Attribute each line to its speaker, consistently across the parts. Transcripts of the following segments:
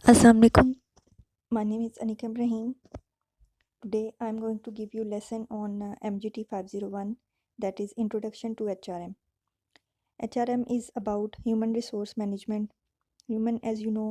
Speaker 1: Assalamualaikum. My name is Anika Ibrahim. Today I am going to give you lesson on MGT 501, that is Introduction to HRM. HRM is about human resource management. Human, as you know,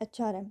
Speaker 1: HRM.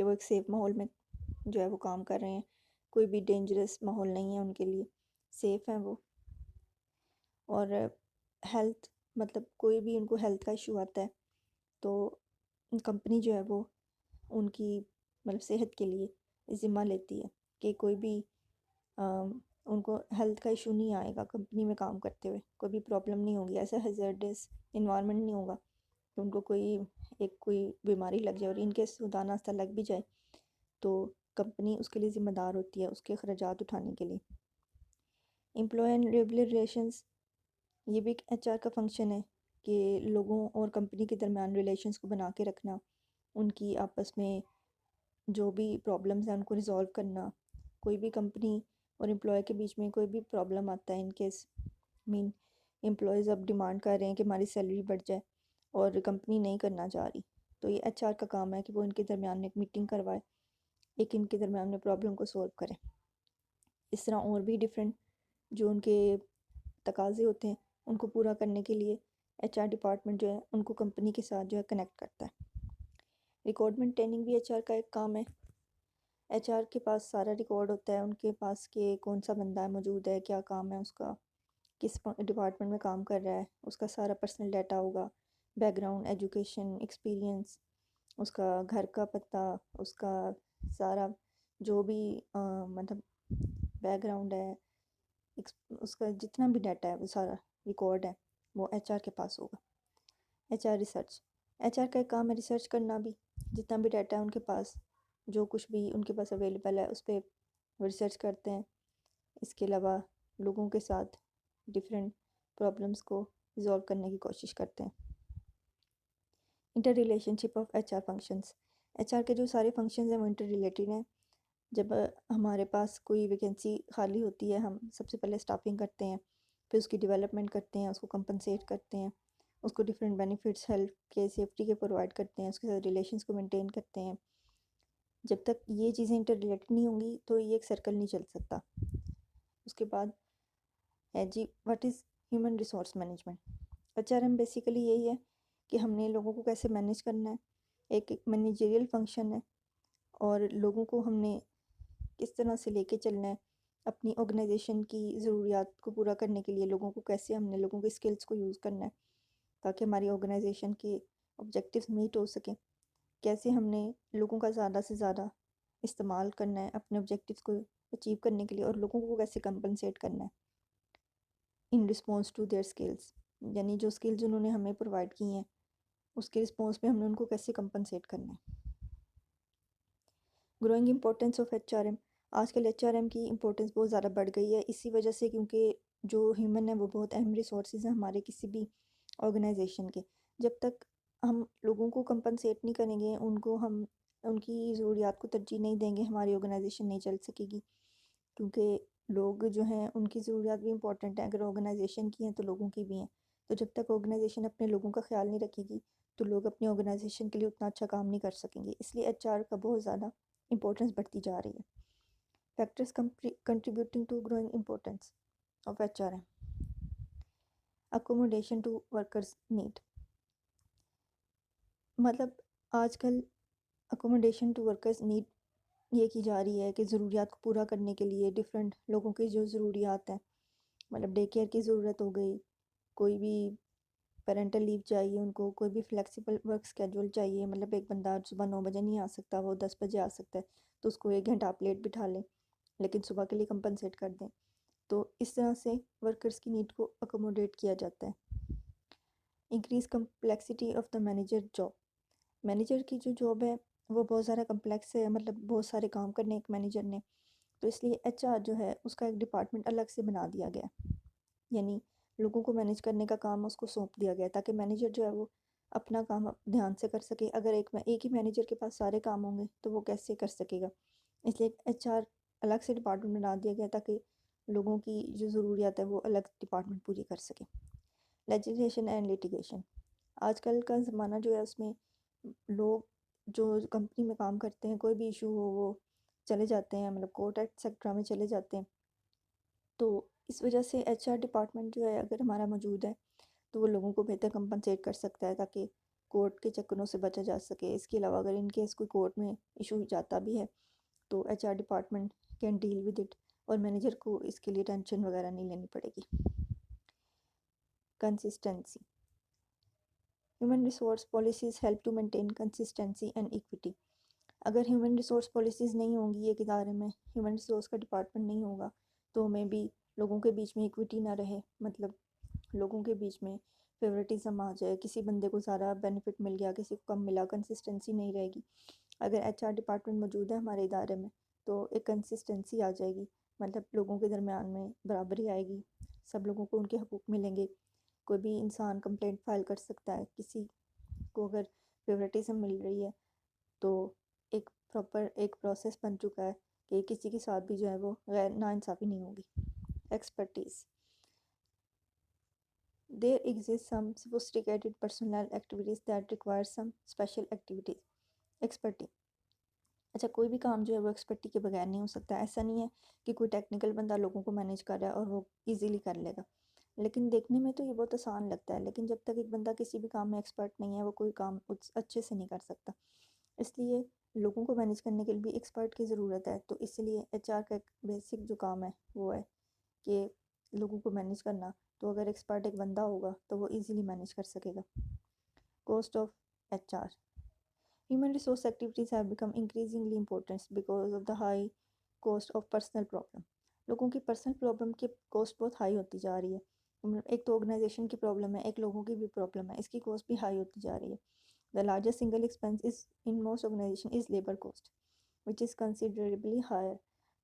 Speaker 1: کہ وہ ایک safe ماحول میں جو ہے وہ کام کر رہے ہیں، کوئی بھی ڈینجرس ماحول نہیں ہے ان کے لیے، سیف ہیں وہ. اور ہیلتھ، مطلب کوئی بھی ان کو ہیلتھ کا ایشو آتا ہے تو کمپنی جو ہے وہ ان کی مطلب صحت کے لیے ذمہ لیتی ہے کہ کوئی بھی ان کو ہیلتھ کا ایشو نہیں آئے گا کمپنی میں کام کرتے ہوئے، کوئی بھی پرابلم نہیں ہوگی، ایسا ہیزارڈس انوائرمنٹ نہیں ہوگا کہ ان کو کوئی بیماری لگ جائے، اور ان کے خدا ناستہ لگ بھی جائے تو کمپنی اس کے لیے ذمہ دار ہوتی ہے اس کے اخراجات اٹھانے کے لیے. امپلائی اینڈ لیبر ریلیشنز، یہ بھی ایک ایچ آر کا فنکشن ہے کہ لوگوں اور کمپنی کے درمیان ریلیشنز کو بنا کے رکھنا، ان کی آپس میں جو بھی پرابلمز ہیں ان کو ریزولو کرنا. کوئی بھی کمپنی اور امپلائی کے بیچ میں کوئی بھی پرابلم آتا ہے، ان کیس امپلائیز اب ڈیمانڈ کر رہے ہیں کہ ہماری سیلری بڑھ جائے اور کمپنی نہیں کرنا چاہ رہی، تو یہ ایچ آر کا کام ہے کہ وہ ان کے درمیان میں ایک میٹنگ کروائے، ایک ان کے درمیان میں پرابلم کو سولو کرے. اس طرح اور بھی ڈیفرنٹ جو ان کے تقاضے ہوتے ہیں ان کو پورا کرنے کے لیے ایچ آر ڈپارٹمنٹ جو ہے ان کو کمپنی کے ساتھ جو ہے کنیکٹ کرتا ہے. ریکارڈ مینٹیننگ بھی ایچ آر کا ایک کام ہے. ایچ آر کے پاس سارا ریکارڈ ہوتا ہے ان کے پاس کہ کون سا بندہ موجود ہے، کیا کام ہے اس کا، کس ڈپارٹمنٹ میں کام کر رہا ہے، اس کا سارا پرسنل ڈیٹا ہوگا، بیک گراؤنڈ، ایجوکیشن، ایکسپیرینس، اس کا گھر کا پتہ، اس کا سارا جو بھی مطلب بیک گراؤنڈ ہے، اس کا جتنا بھی ڈیٹا ہے وہ سارا ریکارڈ ہے وہ ایچ آر کے پاس ہوگا. H R research, H R کا ایک کام ہے ریسرچ کرنا بھی، جتنا بھی ڈیٹا ہے ان کے پاس، جو کچھ بھی ان کے پاس اویلیبل ہے اس پہ وہ ریسرچ کرتے ہیں. اس کے علاوہ لوگوں کے ساتھ ڈفرینٹ پرابلمس کو ریزولو کرنے کی کوشش کرتے ہیں. Interrelationship of H R functions, H R کے جو سارے فنکشنز ہیں وہ انٹر ریلیٹڈ ہیں. جب ہمارے پاس کوئی ویکینسی خالی ہوتی ہے ہم سب سے پہلے اسٹافنگ کرتے ہیں، پھر اس کی ڈیولپمنٹ کرتے ہیں، اس کو کمپنسیٹ کرتے ہیں، اس کو ڈفرینٹ بینیفٹس ہیلتھ کے، سیفٹی کے پرووائڈ کرتے ہیں، اس کے ساتھ ریلیشنس کو مینٹین کرتے ہیں. جب تک یہ چیزیں انٹر ریلیٹڈ نہیں ہوں گی تو یہ ایک سرکل نہیں چل سکتا. اس کے بعد ہے جی what is human resource management. H R M basically یہی ہے کہ ہم نے لوگوں کو کیسے مینیج کرنا ہے، ایک مینیجریل فنکشن ہے، اور لوگوں کو ہم نے کس طرح سے لے کے چلنا ہے اپنی آرگنائزیشن کی ضروریات کو پورا کرنے کے لیے، لوگوں کو کیسے ہم نے لوگوں کے اسکلس کو یوز کرنا ہے تاکہ ہماری آرگنائزیشن کے آبجیکٹیوز میٹ ہو سکیں، کیسے ہم نے لوگوں کا زیادہ سے زیادہ استعمال کرنا ہے اپنے آبجیکٹیوز کو اچیو کرنے کے لیے، اور لوگوں کو کیسے کمپنسیٹ کرنا ہے ان رسپانس ٹو دیئر اسکلس، یعنی جو اسکلز انہوں نے ہمیں پرووائڈ کی ہیں اس کے رسپانس میں ہم نے ان کو کیسے کمپنسیٹ کرنا ہے. Growing importance of H R M, آج کل ایچ آر ایم کی امپورٹنس بہت زیادہ بڑھ گئی ہے اسی وجہ سے کیونکہ جو ہیومن ہے وہ بہت اہم ریسورسز ہیں ہمارے کسی بھی آرگنائزیشن کے. جب تک ہم لوگوں کو کمپنسیٹ نہیں کریں گے، ہم ان کی ضروریات کو ترجیح نہیں دیں گے، ہماری آرگنائزیشن نہیں چل سکے گی، کیونکہ لوگ جو ہیں ان کی ضروریات بھی امپورٹنٹ ہیں، اگر آرگنائزیشن کی ہیں تو لوگوں کی بھی ہیں. تو جب تک آرگنائزیشن اپنے لوگوں کا خیال نہیں رکھے گی تو لوگ اپنی آرگنائزیشن کے لیے اتنا اچھا کام نہیں کر سکیں گے. اس لیے ایچ آر کا بہت زیادہ امپورٹنس بڑھتی جا رہی ہے. Factors contributing to growing importance of H R M, accommodation to workers need, مطلب آج کل اکوموڈیشن ٹو ورکرز نیڈ یہ کی جا رہی ہے کہ ضروریات کو پورا کرنے کے لیے ڈفرینٹ لوگوں کی جو ضروریات ہیں، مطلب ڈے کیئر کی ضرورت ہو گئی، کوئی بھی پیرنٹل لیو چاہیے ان کو، کوئی بھی فلیکسیبل ورک اسکیجول چاہیے، مطلب ایک بندہ صبح 9 بجے نہیں آ سکتا، وہ 10 بجے آ سکتا ہے تو اس کو 1 گھنٹہ آپ لیٹ بٹھا لیں لیکن صبح کے لیے کمپنسیٹ کر دیں. تو اس طرح سے ورکرز کی نیڈ کو اکوموڈیٹ کیا جاتا ہے. Increase complexity of the manager job, manager کی جو جاب ہے وہ بہت زیادہ کمپلیکس ہے، مطلب بہت سارے کام کرنے ایک مینیجر نے، تو اس لیے ایچ آر جو ہے اس کا ایک ڈپارٹمنٹ الگ سے بنا دیا گیا، یعنی لوگوں کو مینیج کرنے کا کام اس کو سونپ دیا گیا تاکہ مینیجر جو ہے وہ اپنا کام دھیان سے کر سکے. اگر ایک ہی مینیجر کے پاس سارے کام ہوں گے تو وہ کیسے کر سکے گا، اس لیے ایچ آر الگ سے ڈپارٹمنٹ بنا دیا گیا تاکہ لوگوں کی جو ضروریات ہے وہ الگ ڈپارٹمنٹ پوری کر سکے. لیجسلیشن اینڈ لیٹیگیشن، آج کل کا زمانہ جو ہے اس میں لوگ جو کمپنی میں کام کرتے ہیں کوئی بھی ایشو ہو وہ چلے جاتے ہیں، مطلب کورٹ ایٹسیکٹرا میں چلے جاتے ہیں. تو اس وجہ سے ایچ آر ڈپارٹمنٹ جو ہے اگر ہمارا موجود ہے تو وہ لوگوں کو بہتر کمپنسیٹ کر سکتا ہے تاکہ کورٹ کے چکروں سے بچا جا سکے. اس کے علاوہ اگر ان کیس کوئی کورٹ میں ایشو جاتا بھی ہے تو H R department can deal with it, اور مینیجر کو اس کے لیے ٹینشن وغیرہ نہیں لینی پڑے گی. Consistency. Human resource policies help to maintain consistency and equity. اگر ہیومن ریسورس پالیسیز نہیں ہوں گی ایک ادارے میں، ہیومن ریسورس کا ڈپارٹمنٹ نہیں ہوگا، تو ہمیں بھی لوگوں کے بیچ میں ایکوٹی نہ رہے، مطلب لوگوں کے بیچ میں فیورٹزم آ جائے، کسی بندے کو زیادہ بینیفٹ مل گیا کسی کو کم ملا، کنسسٹنسی نہیں رہے گی. اگر ایچ آر ڈپارٹمنٹ موجود ہے ہمارے ادارے میں تو ایک کنسسٹنسی آ جائے گی، مطلب لوگوں کے درمیان میں برابری آئے گی، سب لوگوں کو ان کے حقوق ملیں گے. کوئی بھی انسان کمپلینٹ فائل کر سکتا ہے، کسی کو اگر فیورٹزم مل رہی ہے تو ایک پراپر ایک پروسیس بن چکا ہے کہ کسی کے ساتھ بھی جو ہے وہ غیر ناانصافی نہیں ہوگی. Expertise. There exist some sophisticated personnel activities that require some special activities. Expertise. اچھا کوئی بھی کام جو ہے وہ ایکسپرٹی کے بغیر نہیں ہو سکتا. ایسا نہیں ہے کہ کوئی ٹیکنیکل بندہ لوگوں کو مینیج کر رہا ہے اور وہ ایزیلی کر لے گا، لیکن دیکھنے میں تو یہ بہت آسان لگتا ہے، لیکن جب تک ایک بندہ کسی بھی کام میں ایکسپرٹ نہیں ہے وہ کوئی کام اچھے سے نہیں کر سکتا. اس لیے لوگوں کو مینیج کرنے کے لیے بھی ایکسپرٹ کی ضرورت ہے. تو اس لیے ایچ آر کا ایک بیسک جو کام ہے وہ ہے کہ لوگوں کو مینیج کرنا. تو اگر ایکسپرٹ ایک بندہ ہوگا تو وہ ایزیلی مینیج کر سکے گا. Cost of H R. Human resource activities have become increasingly important because of the high cost of personal problem. لوگوں کی پرسنل پرابلم کی کوسٹ بہت ہائی ہوتی جا رہی ہے. ایک تو آرگنائزیشن کی پرابلم ہے، ایک لوگوں کی بھی پرابلم ہے، اس کی کوسٹ بھی ہائی ہوتی جا رہی ہے. The largest single expense is in most organization is labor cost, which is considerably higher.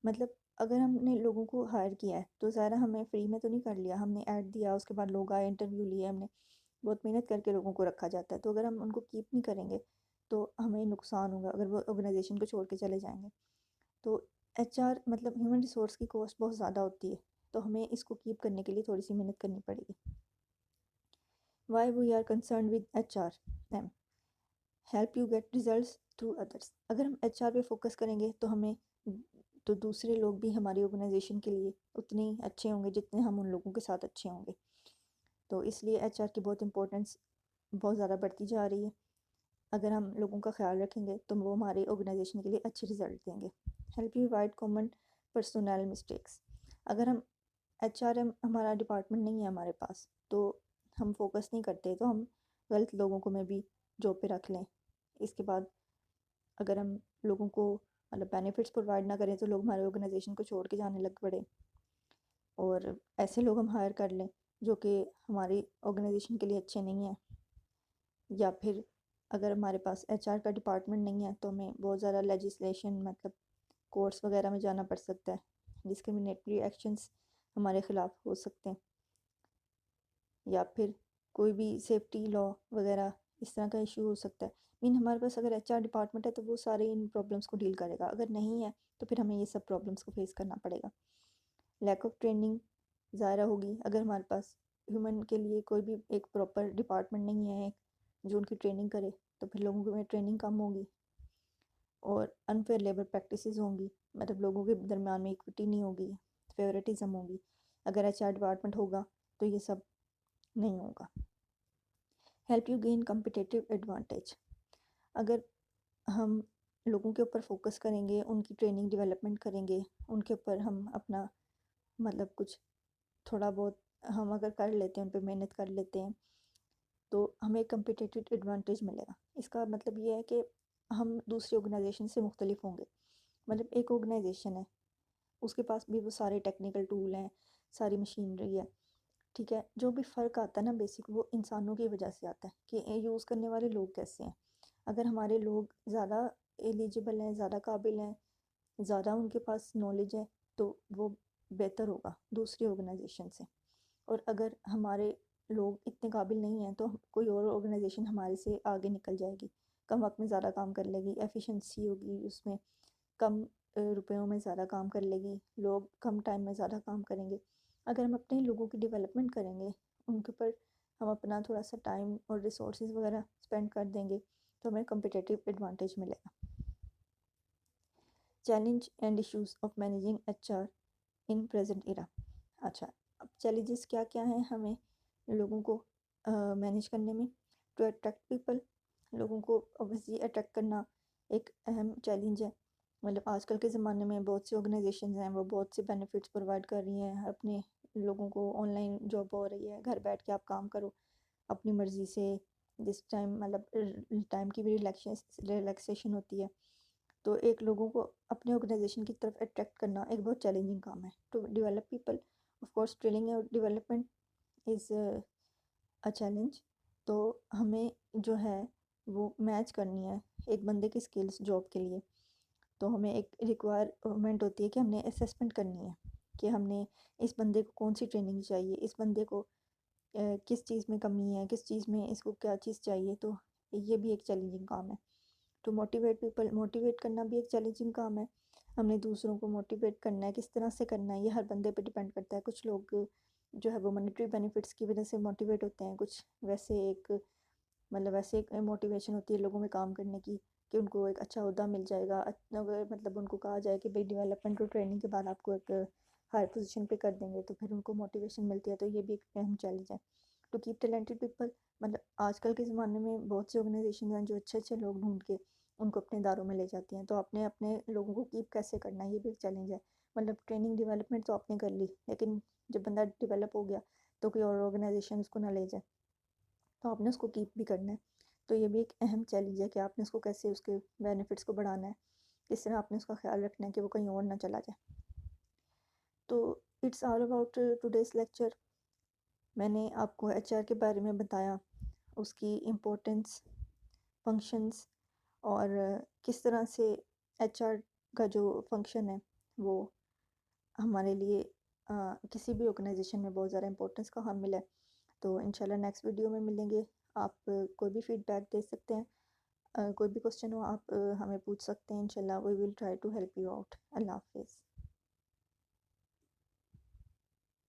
Speaker 1: مطلب اگر ہم نے لوگوں کو ہائر کیا ہے تو ظاہر ہمیں فری میں تو نہیں کر لیا، ہم نے ایڈ دیا، اس کے بعد لوگ آئے، انٹرویو لیے، ہم نے بہت محنت کر کے لوگوں کو رکھا جاتا ہے. تو اگر ہم ان کو کیپ نہیں کریں گے تو ہمیں نقصان ہوگا اگر وہ آرگنائزیشن کو چھوڑ کے چلے جائیں گے. تو ایچ آر مطلب ہیومن ریسورس کی کوسٹ بہت زیادہ ہوتی ہے، تو ہمیں اس کو کیپ کرنے کے لیے تھوڑی سی محنت کرنی پڑے گی. Why we are concerned with H R M. Help you get results through others. اگر ہم ایچ آر پہ فوکس کریں گے تو ہمیں تو دوسرے لوگ بھی ہماری آرگنائزیشن کے لیے اتنے اچھے ہوں گے جتنے ہم ان لوگوں کے ساتھ اچھے ہوں گے. تو اس لیے ایچ آر کی بہت امپورٹنس بہت زیادہ بڑھتی جا رہی ہے. اگر ہم لوگوں کا خیال رکھیں گے تو وہ ہماری آرگنائزیشن کے لیے اچھے رزلٹ دیں گے. Help you avoid common personal mistakes. اگر ہم ایچ آر ایم ہمارا ڈپارٹمنٹ نہیں ہے ہمارے پاس تو ہم فوکس نہیں کرتے تو ہم غلط لوگوں کو میں بھی جاب پہ رکھ لیں. اس کے بعد اگر ہم لوگوں کو مطلب بینیفٹس پرووائڈ نہ کریں تو لوگ ہمارے آرگنائزیشن کو چھوڑ کے جانے لگ پڑے، اور ایسے لوگ ہم ہائر کر لیں جو کہ ہماری آرگنائزیشن کے لیے اچھے نہیں ہیں. یا پھر اگر ہمارے پاس ایچ آر کا ڈپارٹمنٹ نہیں ہے تو ہمیں بہت زیادہ لیجسلیشن مطلب کورٹس وغیرہ میں جانا پڑ سکتا ہے، ڈسکریمنیٹری ایکشنز ہمارے خلاف ہو سکتے ہیں، یا پھر کوئی بھی سیفٹی لا وغیرہ اس طرح کا ایشو ہو سکتا ہے. ہمارے پاس اگر ایچ آر ڈپارٹمنٹ ہے تو وہ سارے ان پرابلمس کو ڈیل کرے گا، اگر نہیں ہے تو پھر ہمیں یہ سب پرابلمس کو فیس کرنا پڑے گا. لیک آف ٹریننگ ظاہرہ ہوگی. اگر ہمارے پاس ہیومن کے لیے کوئی بھی ایک پراپر ڈپارٹمنٹ نہیں ہے جو ان کی ٹریننگ کرے تو پھر لوگوں میں ٹریننگ کم ہوگی، اور انفیئر لیبر پریکٹسز ہوں گی، مطلب لوگوں کے درمیان میں ایکوٹی نہیں ہوگی، فیورٹزم ہوگی. اگر ایچ آر ڈپارٹمنٹ ہوگا تو یہ سب نہیں ہوگا. Help you gain competitive advantage. اگر ہم لوگوں کے اوپر فوکس کریں گے، ان کی ٹریننگ ڈیولپمنٹ کریں گے، ان کے اوپر ہم اپنا مطلب کچھ تھوڑا بہت ہم اگر کر لیتے ہیں، ان پہ محنت کر لیتے ہیں تو ہمیں کمپٹیٹیو ایڈوانٹیج ملے گا. اس کا مطلب یہ ہے کہ ہم دوسری آرگنائزیشن سے مختلف ہوں گے. مطلب ایک آرگنائزیشن ہے، اس کے پاس بھی وہ سارے ٹیکنیکل ٹول ہیں، ساری مشینری ہے، ٹھیک ہے. جو بھی فرق آتا ہے نا بیسک وہ انسانوں کی وجہ سے آتا ہے کہ یوز کرنے والے لوگ کیسے ہیں. اگر ہمارے لوگ زیادہ ایلیجبل ہیں، زیادہ قابل ہیں، زیادہ ان کے پاس نالج ہے تو وہ بہتر ہوگا دوسری آرگنائزیشن سے. اور اگر ہمارے لوگ اتنے قابل نہیں ہیں تو کوئی اور آرگنائزیشن ہمارے سے آگے نکل جائے گی، کم وقت میں زیادہ کام کر لے گی، ایفیشنسی ہوگی اس میں، کم روپیوں میں زیادہ کام کر لے گی، لوگ کم ٹائم میں زیادہ کام کریں گے. اگر ہم اپنے لوگوں کی ڈیولپمنٹ کریں گے، ان کے اوپر ہم اپنا تھوڑا سا ٹائم اور ریسورسز وغیرہ اسپینڈ کر دیں گے تو ہمیں کمپٹیٹیو ایڈوانٹیج ملے گا. Challenge and issues of managing H R in present era. اچھا اب چیلنجز کیا کیا ہیں ہمیں لوگوں کو مینیج کرنے میں. ٹو اٹریکٹ پیپل لوگوں کو اوبیسلی اٹریکٹ کرنا ایک اہم چیلنج ہے. مطلب آج کل کے زمانے میں بہت سی آرگنائزیشنز ہیں، وہ بہت سے بینیفٹس پرووائڈ کر رہی ہیں اپنے لوگوں کو. آن لائن جاب ہو رہی ہے، گھر بیٹھ کے آپ کام کرو اپنی مرضی سے، جس ٹائم مطلب ٹائم کی بھی ریلیکسیشن ہوتی ہے. تو ایک لوگوں کو اپنے آرگنائزیشن کی طرف اٹریکٹ کرنا ایک بہت چیلنجنگ کام ہے. To develop people, of course training اور ڈیولپمنٹ از اے چیلنج. تو ہمیں جو ہے وہ میچ کرنی ہے ایک بندے کی اسکلس جاب کے لیے. تو ہمیں ایک ریکوائرمنٹ ہوتی ہے کہ ہم نے اسیسمنٹ کرنی ہے کہ ہم نے اس بندے کو کون سی ٹریننگ چاہیے، اس بندے کو کس چیز میں کمی ہے، کس چیز میں اس کو کیا چیز چاہیے. تو یہ بھی ایک چیلنجنگ کام ہے. ٹو موٹیویٹ پیپل، موٹیویٹ کرنا بھی ایک چیلنجنگ کام ہے. ہم نے دوسروں کو موٹیویٹ کرنا ہے، کس طرح سے کرنا ہے یہ ہر بندے پہ ڈپینڈ کرتا ہے. کچھ لوگ جو ہے وہ منیٹری بینیفٹس کی وجہ سے موٹیویٹ ہوتے ہیں، کچھ ویسے ایک مطلب ویسے ایک موٹیویشن ہوتی ہے لوگوں میں کام کرنے کی کہ ان کو ایک اچھا عہدہ مل جائے گا. اگر مطلب ان کو کہا جائے کہ بھئی ڈیولپمنٹ اور ٹریننگ کے بعد آپ کو ایک ہائر پوزیشن پہ کر دیں گے، تو پھر ان کو موٹیویشن ملتی ہے. تو یہ بھی ایک اہم چیلنج ہے. ٹو کیپ ٹیلنٹڈ پیپل، مطلب آج کل کے زمانے میں بہت سی آرگنائزیشن ہیں جو اچھے اچھے لوگ ڈھونڈ کے ان کو اپنے اداروں میں لے جاتی ہیں. تو آپ نے اپنے لوگوں کو کیپ کیسے کرنا ہے، یہ بھی ایک چیلنج ہے. مطلب ٹریننگ ڈیولپمنٹ تو آپ نے کر لی، لیکن جب بندہ ڈیولپ ہو گیا تو کوئی اور آرگنائزیشن اس کو نہ لے جائے، تو آپ نے اس کو کیپ بھی کرنا ہے. تو یہ بھی ایک اہم چیلنج ہے کہ آپ نے اس کو کیسے اس کے بینیفٹس کو بڑھانا ہے، کس طرح آپ نے اس کا خیال رکھنا ہے کہ وہ کہیں اور نہ چلا جائے. تو it's all about today's lecture. میں نے آپ کو ایچ آر کے بارے میں بتایا، اس کی امپورٹنس، فنکشنز، اور کس طرح سے ایچ آر کا جو فنکشن ہے وہ ہمارے لیے کسی بھی آرگنائزیشن میں بہت زیادہ امپورٹنس کا حامل ہے. تو انشاءاللہ نیکسٹ ویڈیو میں ملیں گے. آپ کوئی بھی فیڈ بیک دے سکتے ہیں، کوئی بھی کوسچن ہو آپ ہمیں پوچھ سکتے ہیں. انشاءاللہ we will try to help you out. اللہ حافظ.